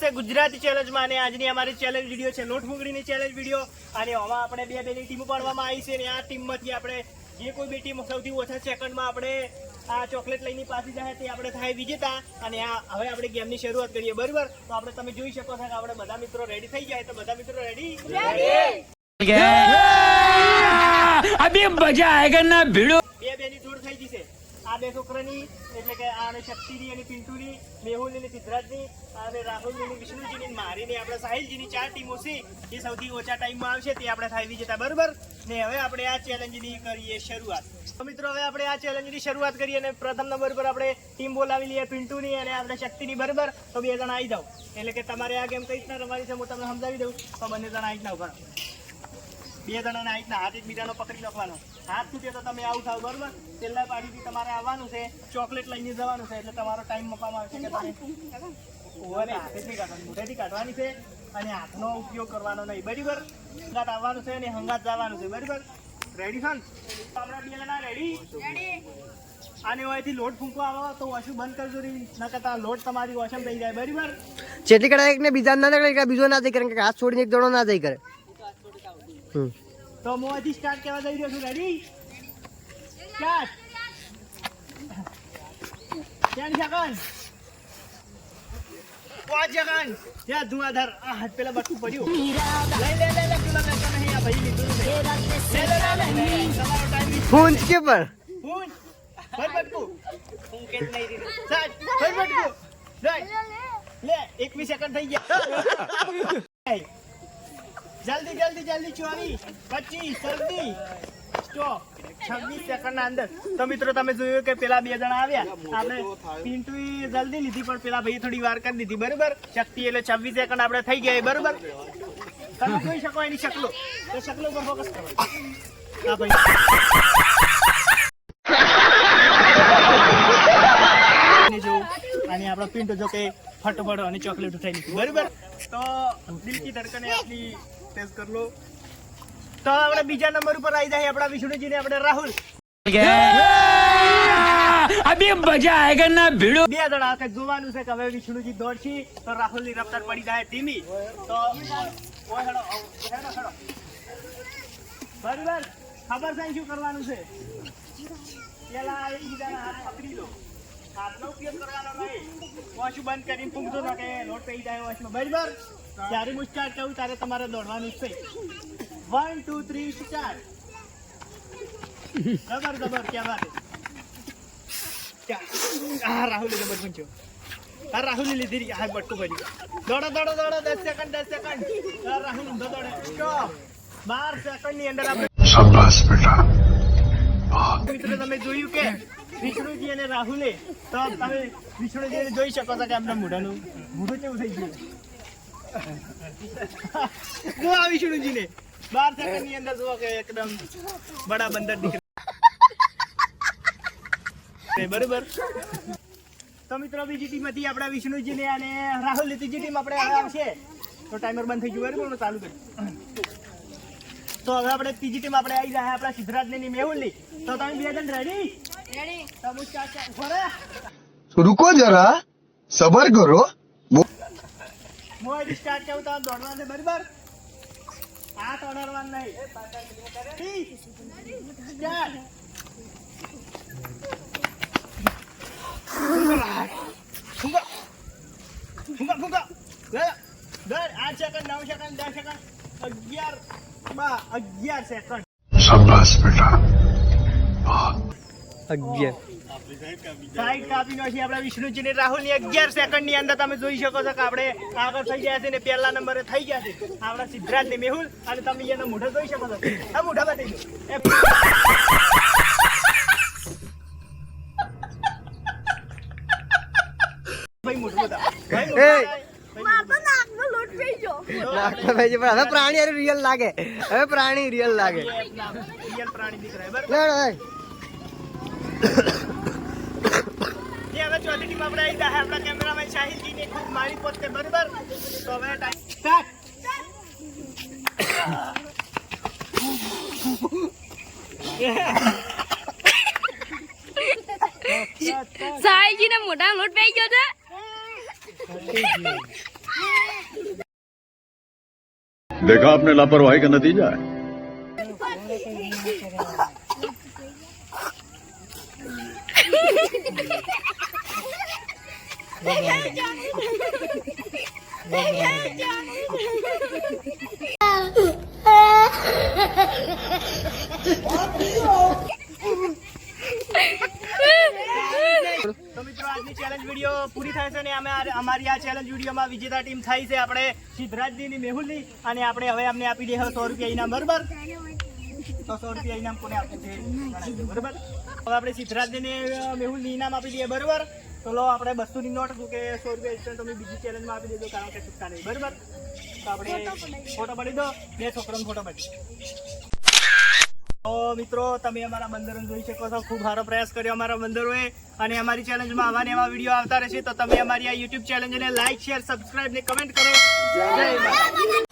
છે ગુજરાતી ચેલેન્જમાં અને આજની અમારી ચેલેન્જ વિડીયો છે લોટ ફૂગડીની ચેલેન્જ વિડીયો અને આમાં આપણે બે બેની ટીમો પાડવામાં આવી છે અને આ ટીમમાંથી આપણે જે કોઈ બે ટીમ સૌથી ઓછા સેકન્ડમાં આપણે આ ચોકલેટ લઈને પાછી જાય તે આપણે થાય વિજેતા અને આ હવે આપણે ગેમની શરૂઆત કરીએ બરાબર તો આપણે તમે જોઈ શકો છો કે આપણે બધા મિત્રો રેડી થઈ જાય તો બધા મિત્રો રેડી અભી મજા આયેગા ના ભીડો બે બેની જોડ થઈ જશે આ બે છોકરાની એટલે કે આને શક્તિની અને પિન્ટુની મેહુલની અને સિદ્ધરાજની અને રાહુલની વિષ્ણુજીની મારીને આપણે સાહિલજીની 4 ટીમો છે જે સૌથી ઓછા ટાઈમમાં આવશે તે આપણે થાય વિજેતા બરાબર ને હવે આપણે આ ચેલેન્જની કરીએ શરૂઆત તો મિત્રો હવે આપણે આ ચેલેન્જની શરૂઆત કરીએ અને પ્રથમ નંબર પર આપણે ટીમ બોલાવી લઈએ પિન્ટુની અને આપણે શક્તિની બરાબર તો 2 જણા આવી જાઓ એટલે કે તમારે આ ગેમ કઈ રીતના રમવાની છે હું તમને સમજાવી દઉં તો બંને જણા આવી જાઓ બરાબર 2 જણાના હાથના હાથ એકબીજાનો પકડી નાખવાનો હાથ તૂટે તો તમે આઉટ થાવ બરાબર છેલ્લા પાડીથી તમારે આવવાનું છે ચોકલેટ લઈને જવાનું છે એટલે તમારો ટાઈમ મૂકવામાં આવશે કે તમે ઓવર હાથેથી કાઢવાની મોઢેથી કાઢવાની છે અને હાથનો ઉપયોગ કરવાનો નહીં બરાબર હંગાત આવવાનું છે અને હંગાત જવાનું છે બરાબર રેડી છો ને આપણે 2 જણા રેડી આને હોયથી લોટ ફૂંકો આવો તો વોશુ બંધ કરજો ન કરતા લોટ તમારી વોશમ થઈ જાય બરાબર જેટલી કડા એકને બીજા ના કરે બીજો ના જાય કરે હાથ છોડીને એક દડો ના જાય કરે તો હું અહીંથી સ્ટાર્ટ કરવા જઈ રહ્યો છું રેડી સ્ટાર્ટ 10 સેકન્ડ 5 સેકન્ડ ત્યાં ધુઆધાર આ હાથ પેલા બટકું પડ્યું લે પેલા બેસતા નહીં આ ભાઈ લીધું છે તમારો ટાઈમ ફોન કે પર ફોન ભાઈ બટકું ફોન કે નહીં દીધું સ્ટાર્ટ ભાઈ બટકું લે 21 સેકન્ડ થઈ ગયા જલ્દી 24 25 જલ્દી સ્ટોપ 26 સેકન્ડ ના અંદર તો મિત્રો તમે જોયું કે પેલા 2 જણા આવ્યા આપણે પિન્ટુ જલ્દી લીધી પણ પેલા ભાઈ થોડી વાર કરી દીધી બરાબર શક્તિ એટલે 26 સેકન્ડ આપણે થઈ ગયા બરાબર તમે જોઈ શકો એની શકલો તો શકલો પર ફોકસ કરો હા ભાઈ અને આપણો પિન્ટુ જો કે ફટફટ અને ચોકલેટ થઈ લીધી બરાબર તો દિલ કી ધડકને આપની તેજ કર લો તો આપણે બીજા નંબર ઉપર આવી જાય આપણા વિષ્ણુજી ને આપણે રાહુલ અભી મજા આયેગા ના ભીડો 2 જણા કે જોવાનું છે કે હવે વિષ્ણુજી દોડશી તો રાહુલ ની રફતાર પડી જાય ધીમી તો ઓ હેડો બરાબર ખબર છે શું કરવાનું છે પેલા એકબીજાના હાથ પકડી લો હાથનો ઉપયોગ કરવાનો નહીં વોશ બંધ કરીને પૂંગતો ન કે લોટ પડી જાય વોશમાં બરાબર જ્યારે હું સ્ટાર્ટ કરું ત્યારે તમારે દોડવાનું છે 1 2 3 સ્ટાર્ટ જબર ક્યાં વાત આ રાહુલ જબર પંચ્યો આ રાહુલ લીધી હા બટકું ભરી દોડો 10 સેકન્ડ રાહુલ દોડે સ્ટોપ 12 સેકન્ડ ની અંદર આપણે શાબાશ બેટા મિત્રો તમે જોયું કે વિષ્ણુજી અને રાહુલે તો તમે વિષ્ણુજીને જોઈ શકો છો કે આપણા મોઢું કેવું થઈ ગયું જો આ વિષ્ણુજીને 12 સેકન્ડ ની અંદર જો કે એકદમ બડા બંદર દીકરા બરાબર તો મિત્રો બીજી ટીમ હતી આપણા વિષ્ણુજીને અને રાહુલ ત્રીજી ટીમ આપણે આવશે તો ટાઈમર બંધ થઈ ગયું બરાબર ચાલુ કરી તો હવે આપણે ત્રીજી ટીમ આપણે આવી જાય આપણા સિદ્ધરાજની મેહુલની તો તમે 2 જણ રેડી તો હું સ્ટાર્ટ ઉભો रुको जरा सबर करो મોય સ્ટાર્ટ કરું તો દોડવા છે બરાબર આ દોડવાનું નહીં સ્ટાર્ટ ફૂંકા 8 સેકન્ડ 9 સેકન્ડ 10 સેકન્ડ 11 સેકન્ડ शाबाश बेटा 11 સાઈડ કાપી નાખી આપણા વિષ્ણુજી ને રાહુલ ની 11 સેકન્ડ ની અંદર તમે જોઈ શકો છો કે આપણે આગળ થઈ ગયા છે ને પહેલા નંબરે થઈ ગયા છે આપણા સિદ્ધરાજ ને મેહુલ અને તમે એનો મોઢો જોઈ શકો છો આ મોઢા બતાવી દો ભાઈ મોઢું બતાવો ભાઈ હવે પ્રાણી રિયલ લાગે હવે પ્રાણી રિયલ લાગે રિયલ પ્રાણી દીકરા બરાબર હવે ચોથી ટીમ આપણે આવી જાય આપણા કેમેરામેન સાહિલજી ને ખૂબ મારી પોતે બરાબર તો હવે ટાઈમ સ્ટાર્ટ સાહિલજી ને મોટા લોટ પડી ગયો છે देखा आपने लापरवाही का नतीजा है તો મિત્રો આજની ચેલેન્જ વિડીયો પૂરી થાય છે ને અમારી આ ચેલેન્જ વિડીયોમાં વિજેતા ટીમ થઈ છે આપણે સિદ્ધરાજની મેહુલની અને આપણે હવે અમને આપી દે 100 રૂપિયા ઇનામ બરાબર તો 100 રૂપિયા ઇનામ કોને આપવું છે જણાવજો બરાબર હવે આપણે સિદ્ધરાજને મેહુલની ઇનામ આપી દઈએ બરાબર તો લો આપણે 200 ની નોટ કે 100 રૂપિયા ઇન્સ્ટન્ટ તમે બીજી ચેલેન્જમાં આપી દેજો કારણ કે છૂટકા નહીં બરાબર તો આપણે ફોટો પાડી દો બે છોકરાનો ફોટો પાડી તો મિત્રો તમે અમારા બંદરોને જોઈ શકો છો ખૂબ સારો પ્રયાસ કર્યો અમારા બંદરોએ અને અમારી ચેલેન્જમાં આવા ને એવા વિડીયો આવતા રહેશે તો તમે અમારી આ યુટ્યુબ ચેલેન્જને લાઈક શેર સબસ્ક્રાઇબ ને કમેન્ટ કરો જય માતા